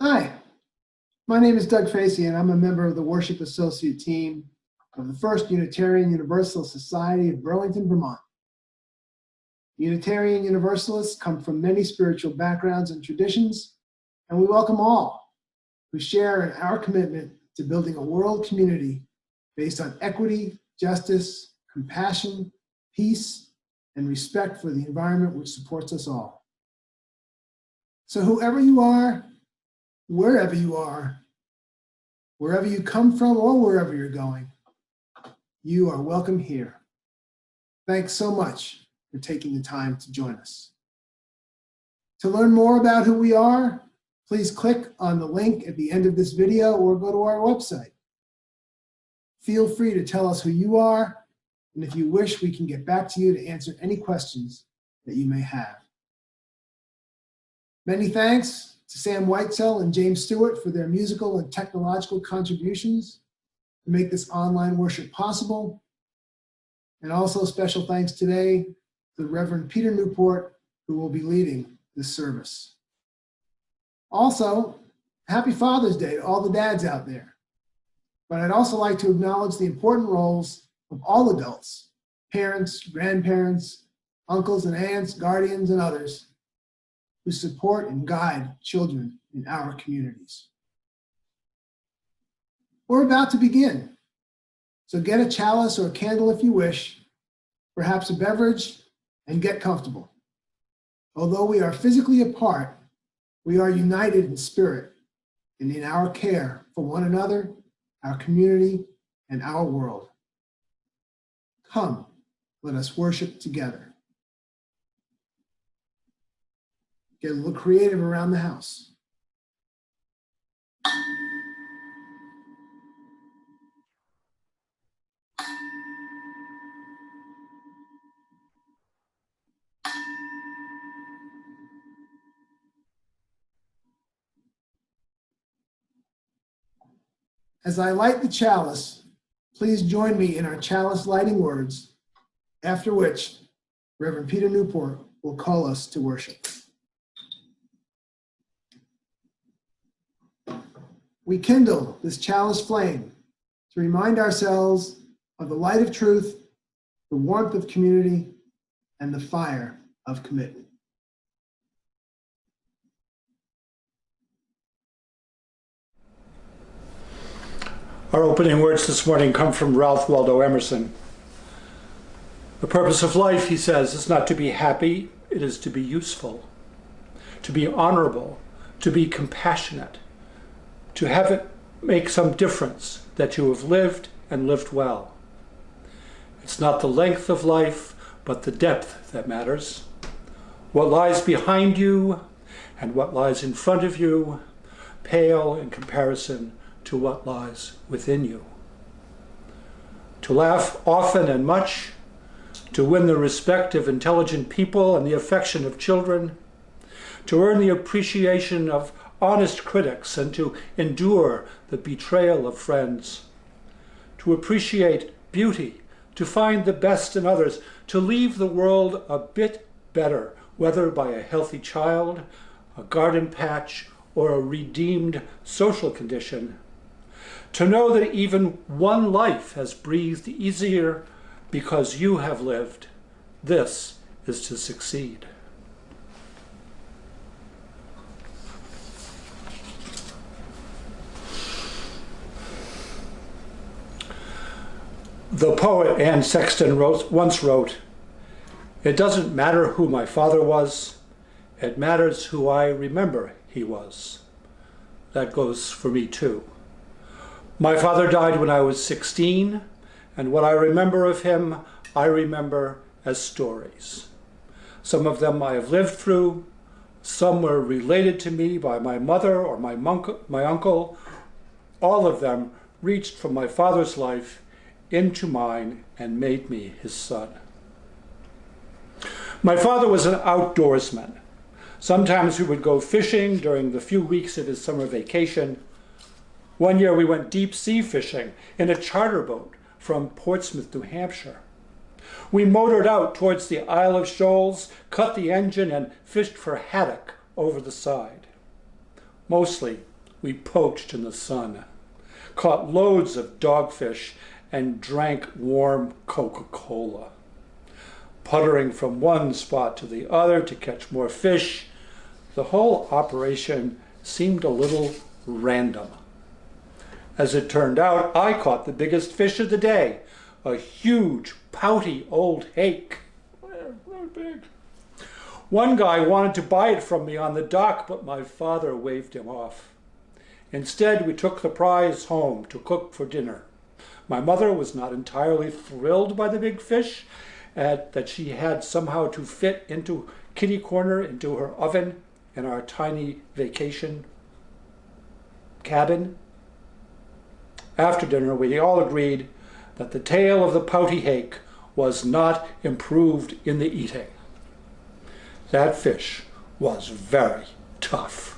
Hi, my name is Doug Facey, and I'm a member of the Worship Associate team of the First Unitarian Universalist Society of Burlington, Vermont. Unitarian Universalists come from many spiritual backgrounds and traditions, and we welcome all who share in our commitment to building a world community based on equity, justice, compassion, peace, and respect for the environment which supports us all. So whoever you are, wherever you are, wherever you come from or wherever you're going, you are welcome here. Thanks so much for taking the time to join us. To learn more about who we are, please click on the link at the end of this video or go to our website. Feel free to tell us who you are, and if you wish, we can get back to you to answer any questions that you may have. Many thanks to Sam Whitesell and James Stewart for their musical and technological contributions to make this online worship possible. And also special thanks today to the Reverend Peter Newport, who will be leading this service. Also, happy Father's Day to all the dads out there. But I'd also like to acknowledge the important roles of all adults, parents, grandparents, uncles and aunts, guardians, and others who support and guide children in our communities. We're about to begin, so get a chalice or a candle if you wish, perhaps a beverage, and get comfortable. Although we are physically apart, we are united in spirit and in our care for one another, our community, and our world. Come, let us worship together. Get a little creative around the house. As I light the chalice, please join me in our chalice lighting words, after which Reverend Peter Newport will call us to worship. We kindle this chalice flame to remind ourselves of the light of truth, the warmth of community, and the fire of commitment. Our opening words this morning come from Ralph Waldo Emerson. The purpose of life, he says, is not to be happy, it is to be useful, to be honorable, to be compassionate, to have it make some difference that you have lived and lived well. It's not the length of life, but the depth that matters. What lies behind you and what lies in front of you pale in comparison to what lies within you. To laugh often and much, to win the respect of intelligent people and the affection of children, to earn the appreciation of honest critics and to endure the betrayal of friends, to appreciate beauty, to find the best in others, to leave the world a bit better, whether by a healthy child, a garden patch, or a redeemed social condition, to know that even one life has breathed easier, because you have lived. This is to succeed. The poet Anne Sexton once wrote, "It doesn't matter who my father was, it matters who I remember he was." That goes for me too. My father died when I was 16, and what I remember of him, I remember as stories. Some of them I have lived through, some were related to me by my mother or my uncle. All of them reached from my father's life into mine and made me his son. My father was an outdoorsman. Sometimes we would go fishing during the few weeks of his summer vacation. One year we went deep sea fishing in a charter boat from Portsmouth, New Hampshire. We motored out towards the Isle of Shoals, cut the engine, and fished for haddock over the side. Mostly we poached in the sun, caught loads of dogfish, and drank warm Coca-Cola. Puttering from one spot to the other to catch more fish, the whole operation seemed a little random. As it turned out, I caught the biggest fish of the day, a huge, pouty old hake. Really big. One guy wanted to buy it from me on the dock, but my father waved him off. Instead, we took the prize home to cook for dinner. My mother was not entirely thrilled by the big fish, that she had somehow to fit into kitty corner into her oven in our tiny vacation cabin. After dinner, we all agreed that the tail of the pouty hake was not improved in the eating. That fish was very tough.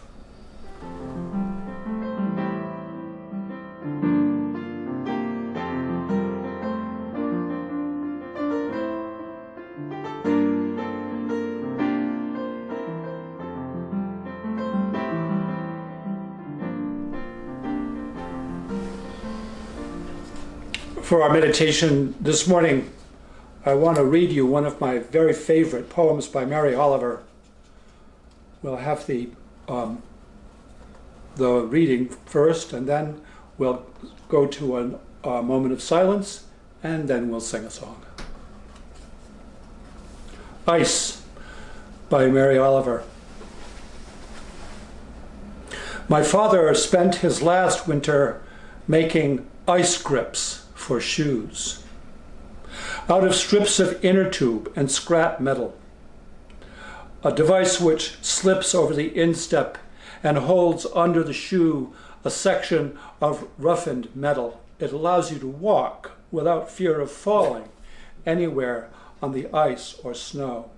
For our meditation this morning, I want to read you one of my very favorite poems by Mary Oliver. We'll have the reading first, and then we'll go to a moment of silence, and then we'll sing a song. Ice by Mary Oliver. My father spent his last winter making ice grips for shoes, out of strips of inner tube and scrap metal, a device which slips over the instep and holds under the shoe a section of roughened metal. It allows you to walk without fear of falling anywhere on the ice or snow.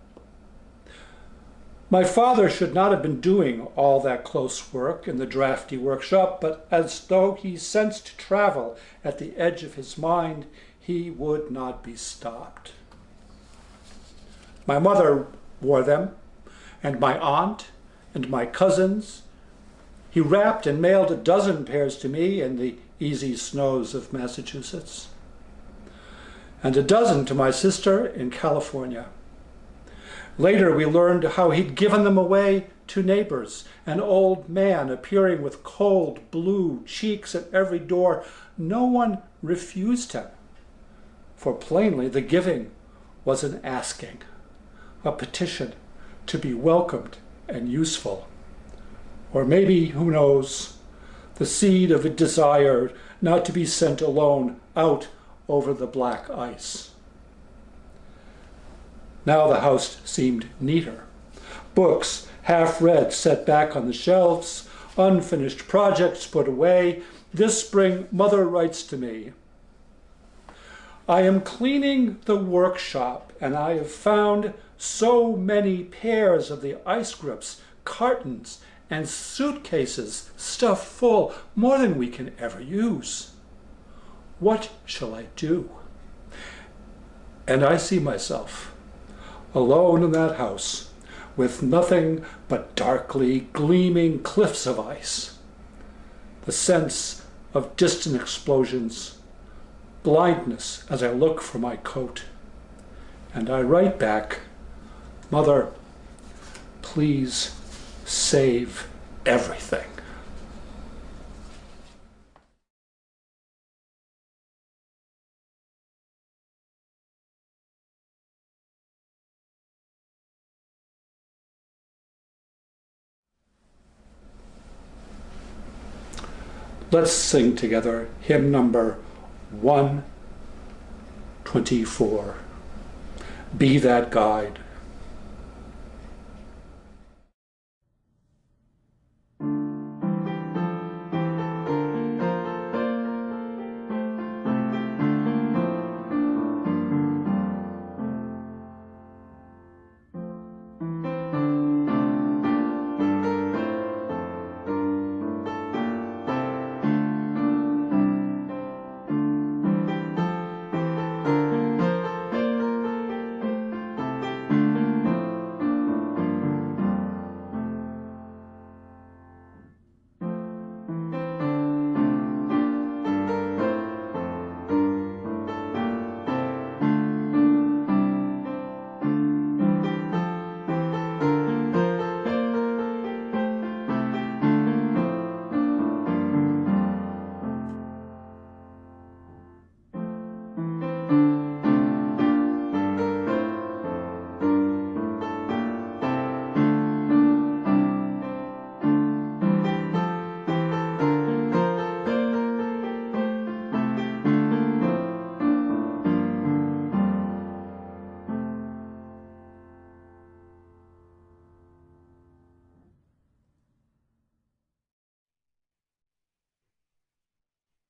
My father should not have been doing all that close work in the drafty workshop, but as though he sensed travel at the edge of his mind, he would not be stopped. My mother wore them, and my aunt, and my cousins. He wrapped and mailed a dozen pairs to me in the easy snows of Massachusetts, and a dozen to my sister in California. Later, we learned how he'd given them away to neighbors, an old man appearing with cold blue cheeks at every door. No one refused him, for plainly the giving was an asking, a petition to be welcomed and useful. Or maybe, who knows, the seed of a desire not to be sent alone out over the black ice. Now the house seemed neater. Books, half read, set back on the shelves, unfinished projects put away. This spring, Mother writes to me, "I am cleaning the workshop, and I have found so many pairs of the ice grips, cartons, and suitcases stuffed full, more than we can ever use. What shall I do?" And I see myself alone in that house, with nothing but darkly gleaming cliffs of ice, the sense of distant explosions, blindness as I look for my coat. And I write back, "Mother, please save everything." Let's sing together hymn number 124. Be that guide.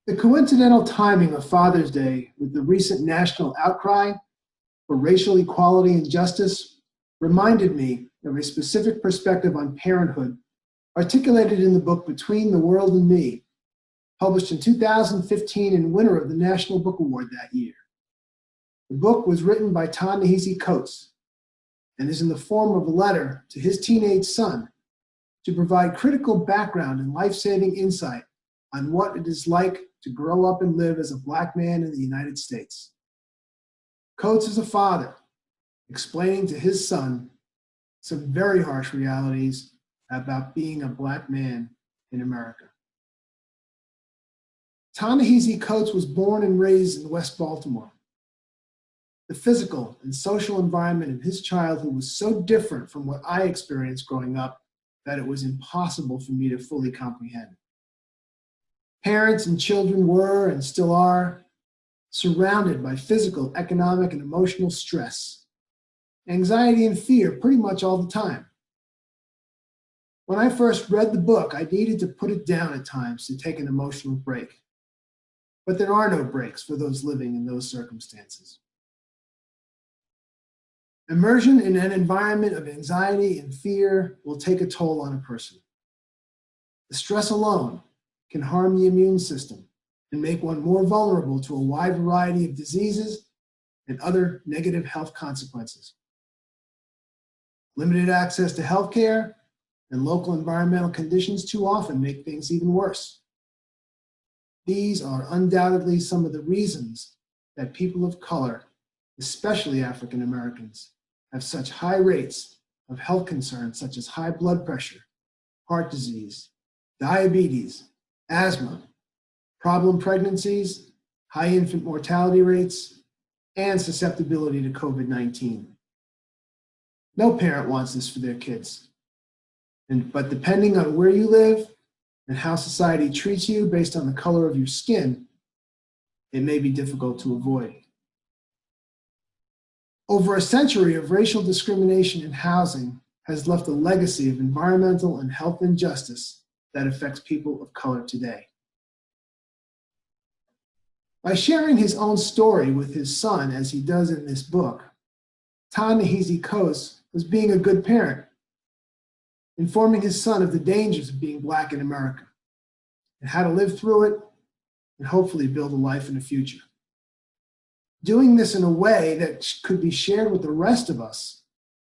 The coincidental timing of Father's Day with the recent national outcry for racial equality and justice reminded me of a specific perspective on parenthood articulated in the book Between the World and Me, published in 2015 and winner of the National Book Award that year. The book was written by Ta-Nehisi Coates and is in the form of a letter to his teenage son to provide critical background and life-saving insight on what it is like to grow up and live as a Black man in the United States. Coates is a father, explaining to his son some very harsh realities about being a Black man in America. Ta-Nehisi Coates was born and raised in West Baltimore. The physical and social environment of his childhood was so different from what I experienced growing up that it was impossible for me to fully comprehend. Parents and children were, and still are, surrounded by physical, economic, and emotional stress, anxiety and fear pretty much all the time. When I first read the book, I needed to put it down at times to take an emotional break. But there are no breaks for those living in those circumstances. Immersion in an environment of anxiety and fear will take a toll on a person. The stress alone can harm the immune system and make one more vulnerable to a wide variety of diseases and other negative health consequences. Limited access to health care and local environmental conditions too often make things even worse. These are undoubtedly some of the reasons that people of color, especially African Americans, have such high rates of health concerns such as high blood pressure, heart disease, diabetes, asthma, problem pregnancies, high infant mortality rates, and susceptibility to COVID-19. No parent wants this for their kids. But depending on where you live and how society treats you based on the color of your skin, it may be difficult to avoid. Over a century of racial discrimination in housing has left a legacy of environmental and health injustice that affects people of color today. By sharing his own story with his son, as he does in this book, Ta-Nehisi Coates was being a good parent, informing his son of the dangers of being Black in America and how to live through it and hopefully build a life in the future. Doing this in a way that could be shared with the rest of us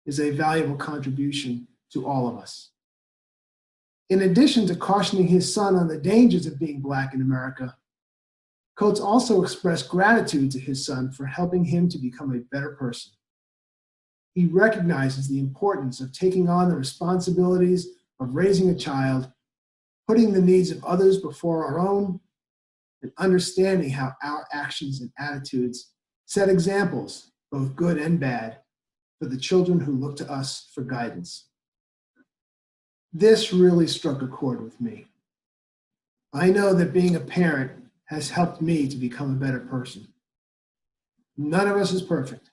is a valuable contribution to all of us. In addition to cautioning his son on the dangers of being Black in America, Coates also expressed gratitude to his son for helping him to become a better person. He recognizes the importance of taking on the responsibilities of raising a child, putting the needs of others before our own, and understanding how our actions and attitudes set examples, both good and bad, for the children who look to us for guidance. This really struck a chord with me. I know that being a parent has helped me to become a better person. None of us is perfect.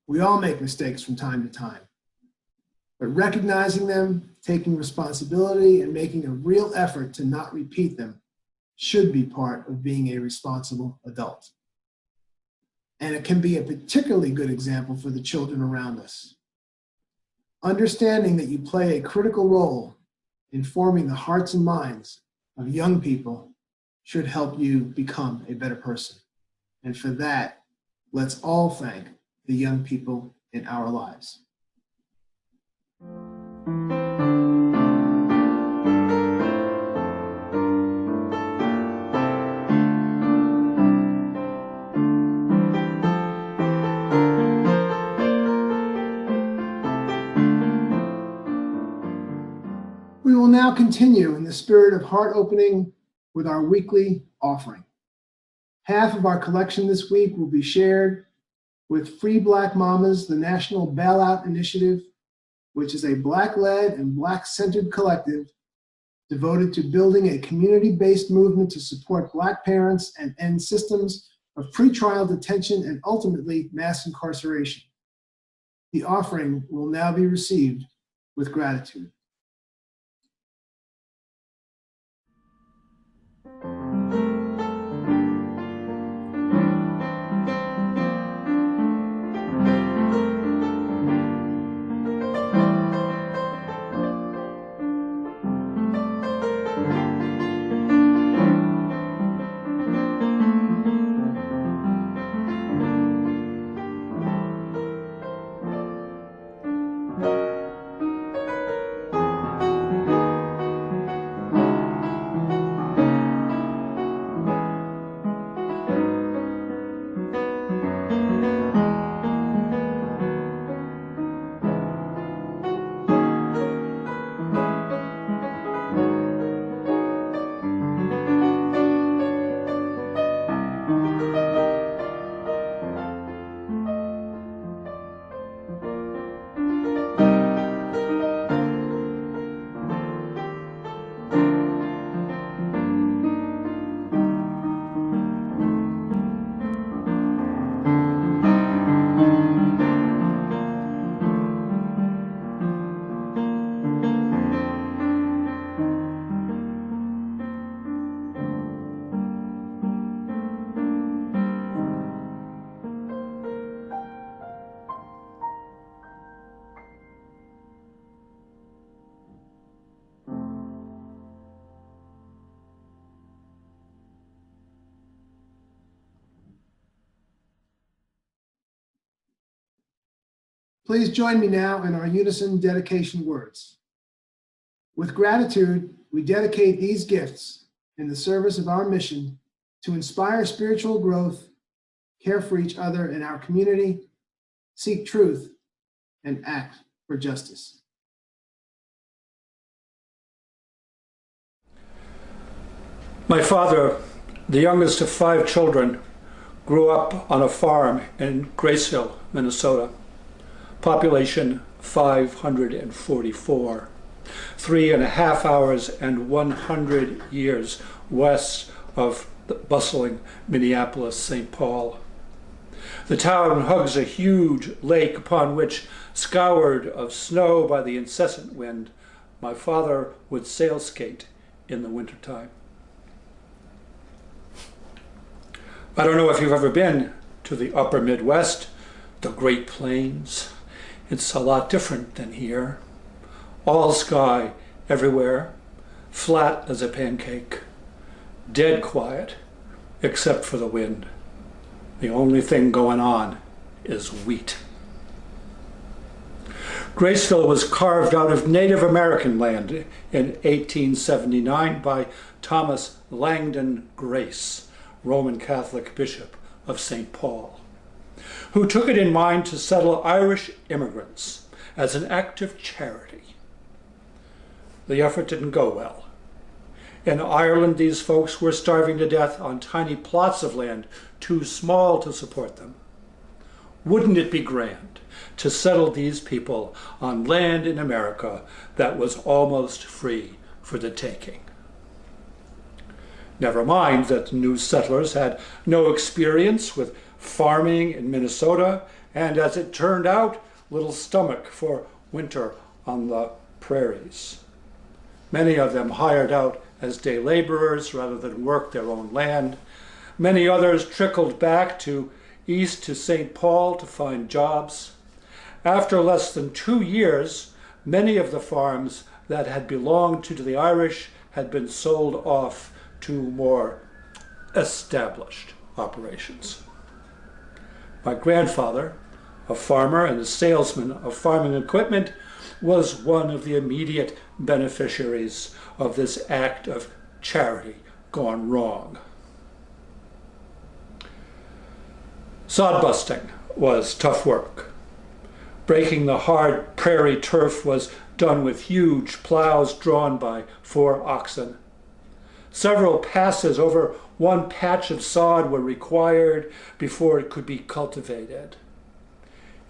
We all make mistakes from time to time. But recognizing them, taking responsibility, and making a real effort to not repeat them should be part of being a responsible adult. And it can be a particularly good example for the children around us. Understanding that you play a critical role in forming the hearts and minds of young people should help you become a better person. And for that, let's all thank the young people in our lives. We will now continue in the spirit of heart opening with our weekly offering. Half of our collection this week will be shared with Free Black Mamas, the National Bailout Initiative, which is a Black-led and Black-centered collective devoted to building a community-based movement to support Black parents and end systems of pretrial detention and ultimately mass incarceration. The offering will now be received with gratitude. Please join me now in our unison dedication words. With gratitude, we dedicate these gifts in the service of our mission to inspire spiritual growth, care for each other in our community, seek truth, and act for justice. My father, the youngest of 5 children, grew up on a farm in Graceville, Minnesota. Population 544, 3.5 hours and 100 years west of the bustling Minneapolis, St. Paul. The town hugs a huge lake upon which, scoured of snow by the incessant wind, my father would sail skate in the wintertime. I don't know if you've ever been to the upper Midwest, the Great Plains. It's a lot different than here. All sky everywhere, flat as a pancake, dead quiet, except for the wind. The only thing going on is wheat. Graceville was carved out of Native American land in 1879 by Thomas Langdon Grace, Roman Catholic Bishop of St. Paul, who took it in mind to settle Irish immigrants as an act of charity. The effort didn't go well. In Ireland, these folks were starving to death on tiny plots of land too small to support them. Wouldn't it be grand to settle these people on land in America that was almost free for the taking? Never mind that the new settlers had no experience with farming in Minnesota, and as it turned out, little stomach for winter on the prairies. Many of them hired out as day laborers rather than work their own land. Many others trickled back east to St. Paul to find jobs. After less than 2 years, many of the farms that had belonged to the Irish had been sold off to more established operations. My grandfather, a farmer and a salesman of farming equipment, was one of the immediate beneficiaries of this act of charity gone wrong. Sod busting was tough work. Breaking the hard prairie turf was done with huge plows drawn by 4 oxen. Several passes over one patch of sod were required before it could be cultivated.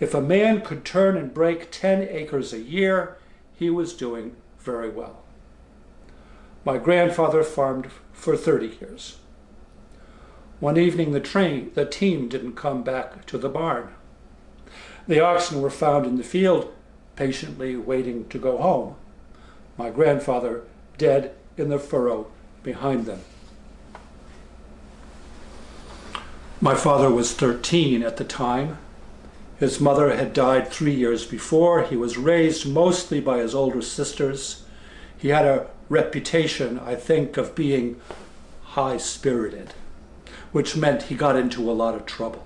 If a man could turn and break 10 acres a year, he was doing very well. My grandfather farmed for 30 years. One evening, the team didn't come back to the barn. The oxen were found in the field, patiently waiting to go home. My grandfather dead in the furrow behind them. My father was 13 at the time. His mother had died 3 years before. He was raised mostly by his older sisters. He had a reputation, I think, of being high-spirited, which meant he got into a lot of trouble.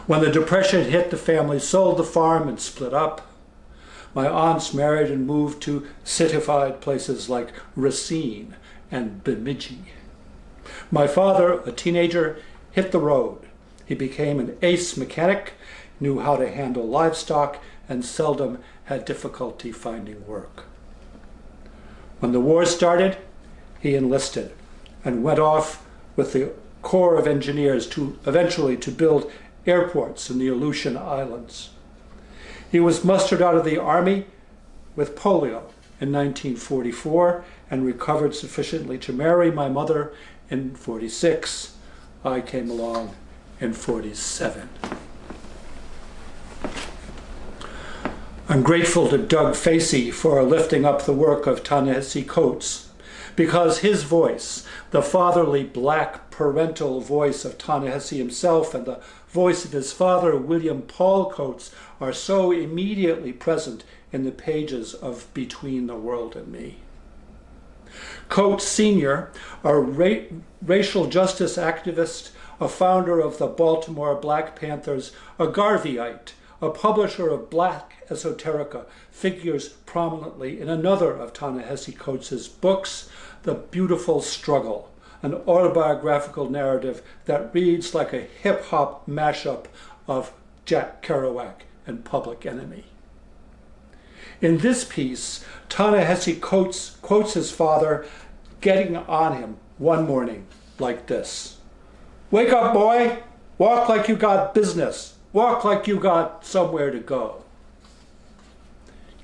When the Depression hit, the family sold the farm and split up. My aunts married and moved to citified places like Racine and Bemidji. My father, a teenager, hit the road. He became an ace mechanic, knew how to handle livestock, and seldom had difficulty finding work. When the war started, he enlisted and went off with the Corps of Engineers eventually to build airports in the Aleutian Islands. He was mustered out of the Army with polio in 1944 and recovered sufficiently to marry my mother in 46. I came along in 47. I'm grateful to Doug Facey for lifting up the work of Ta-Nehisi Coates, because his voice, the fatherly black parental voice of Ta-Nehisi himself and the voice of his father, William Paul Coates, are so immediately present in the pages of Between the World and Me. Coates Sr., a racial justice activist, a founder of the Baltimore Black Panthers, a Garveyite, a publisher of Black Esoterica, figures prominently in another of Ta-Nehisi Coates' books, The Beautiful Struggle, an autobiographical narrative that reads like a hip-hop mashup of Jack Kerouac and Public Enemy. In this piece, Ta-Nehisi Coates quotes his father getting on him one morning like this: "Wake up, boy! Walk like you got business. Walk like you got somewhere to go."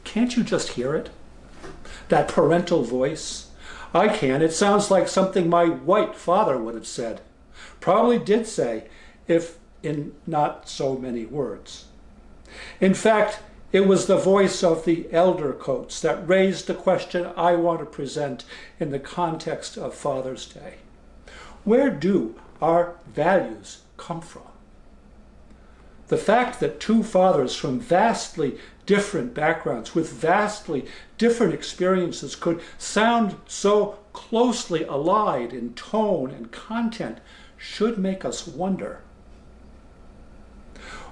Can't you just hear it? That parental voice? I can. It sounds like something my white father would have said. Probably did say, if in not so many words. In fact, it was the voice of the elder Coates that raised the question I want to present in the context of Father's Day. Where do our values come from? The fact that two fathers from vastly different backgrounds with vastly different experiences could sound so closely allied in tone and content should make us wonder.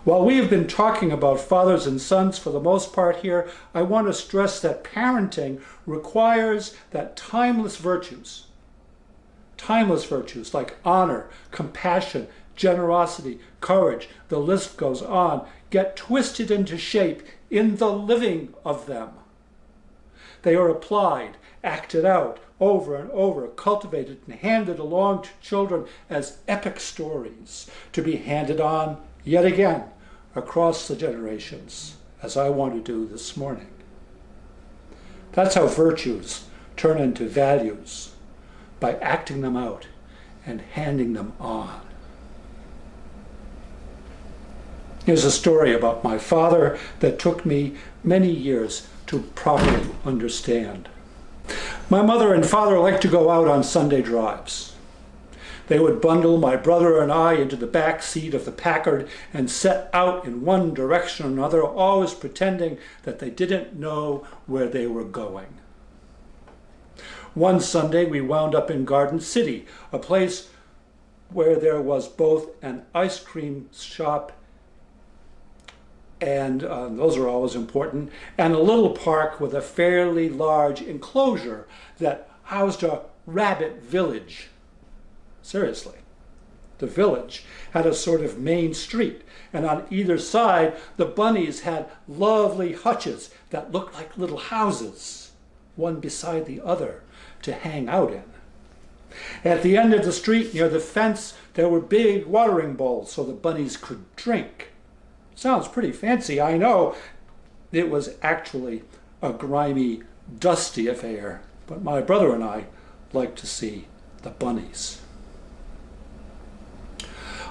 While we have been talking about fathers and sons for the most part here, I want to stress that parenting requires that timeless virtues, timeless virtues like honor, compassion, generosity, courage, the list goes on, get twisted into shape in the living of them. They are applied, acted out, over and over, cultivated and handed along to children as epic stories, to be handed on yet again across the generations, as I want to do this morning. That's how virtues turn into values, by acting them out and handing them on. Here's a story about my father that took me many years to properly understand. My mother and father liked to go out on Sunday drives. They would bundle my brother and I into the back seat of the Packard and set out in one direction or another, always pretending that they didn't know where they were going. One Sunday we wound up in Garden City, a place where there was both an ice cream shop, and those are always important, and a little park with a fairly large enclosure that housed a rabbit village. Seriously. The village had a sort of main street, and on either side the bunnies had lovely hutches that looked like little houses, one beside the other, to hang out in. At the end of the street near the fence there were big watering bowls so the bunnies could drink. Sounds pretty fancy, I know. It was actually a grimy, dusty affair, but my brother and I liked to see the bunnies.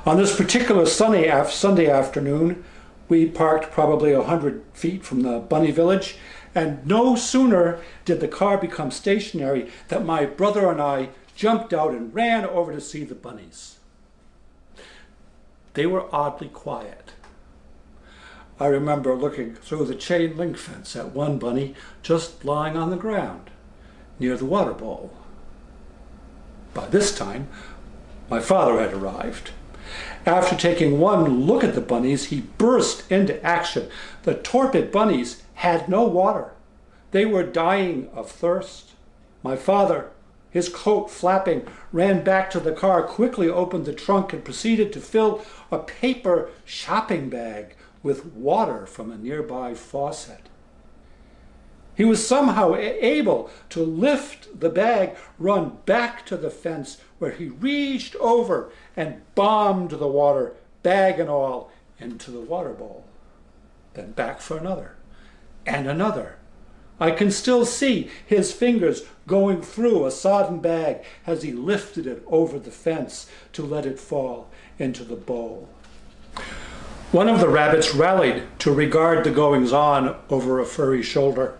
On this particular Sunday afternoon, we parked probably 100 feet from the bunny village, and no sooner did the car become stationary than my brother and I jumped out and ran over to see the bunnies. They were oddly quiet. I remember looking through the chain link fence at one bunny just lying on the ground near the water bowl. By this time, my father had arrived. After taking one look at the bunnies, he burst into action. The torpid bunnies had no water. They were dying of thirst. My father, his coat flapping, ran back to the car, quickly opened the trunk, and proceeded to fill a paper shopping bag with water from a nearby faucet. He was somehow able to lift the bag, run back to the fence, where he reached over and bombed the water, bag and all, into the water bowl. Then back for another, and another. I can still see his fingers going through a sodden bag as he lifted it over the fence to let it fall into the bowl. One of the rabbits rallied to regard the goings-on over a furry shoulder.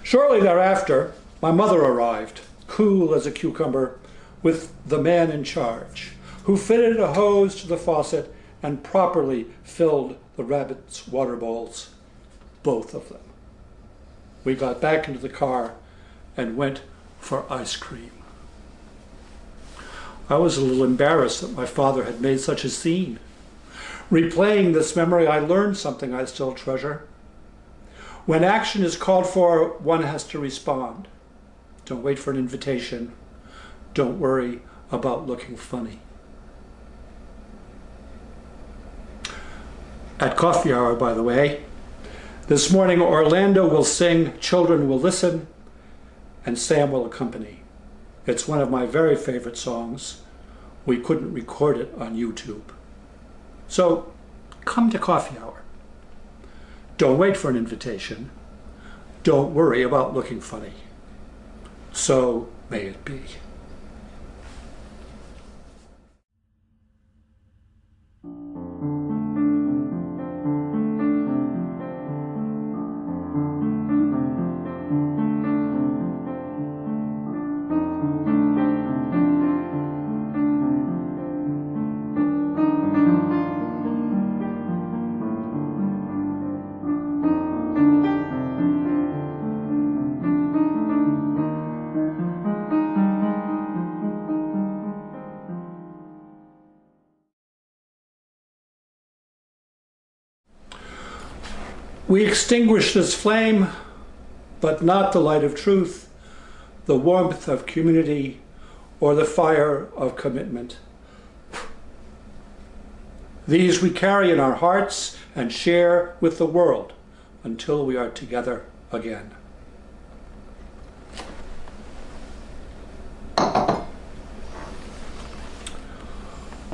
Shortly thereafter, my mother arrived, cool as a cucumber, with the man in charge, who fitted a hose to the faucet and properly filled the rabbits' water bowls, both of them. We got back into the car and went for ice cream. I was a little embarrassed that my father had made such a scene. Replaying this memory, I learned something I still treasure. When action is called for, one has to respond. Don't wait for an invitation. Don't worry about looking funny. At coffee hour, by the way, this morning Orlando will sing, children will listen, and Sam will accompany. It's one of my very favorite songs. We couldn't record it on YouTube. So come to coffee hour. Don't wait for an invitation. Don't worry about looking funny. So may it be. We extinguish this flame, but not the light of truth, the warmth of community, or the fire of commitment. These we carry in our hearts and share with the world until we are together again.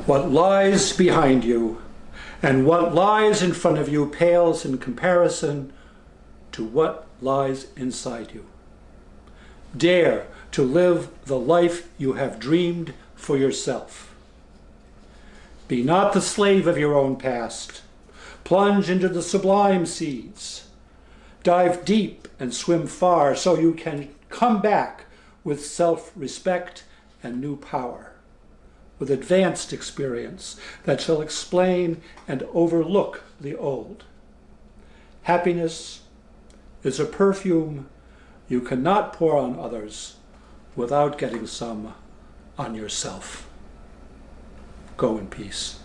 What lies behind you and what lies in front of you pales in comparison to what lies inside you. Dare to live the life you have dreamed for yourself. Be not the slave of your own past. Plunge into the sublime seas. Dive deep and swim far so you can come back with self-respect and new power, with advanced experience that shall explain and overlook the old. Happiness is a perfume you cannot pour on others without getting some on yourself. Go in peace.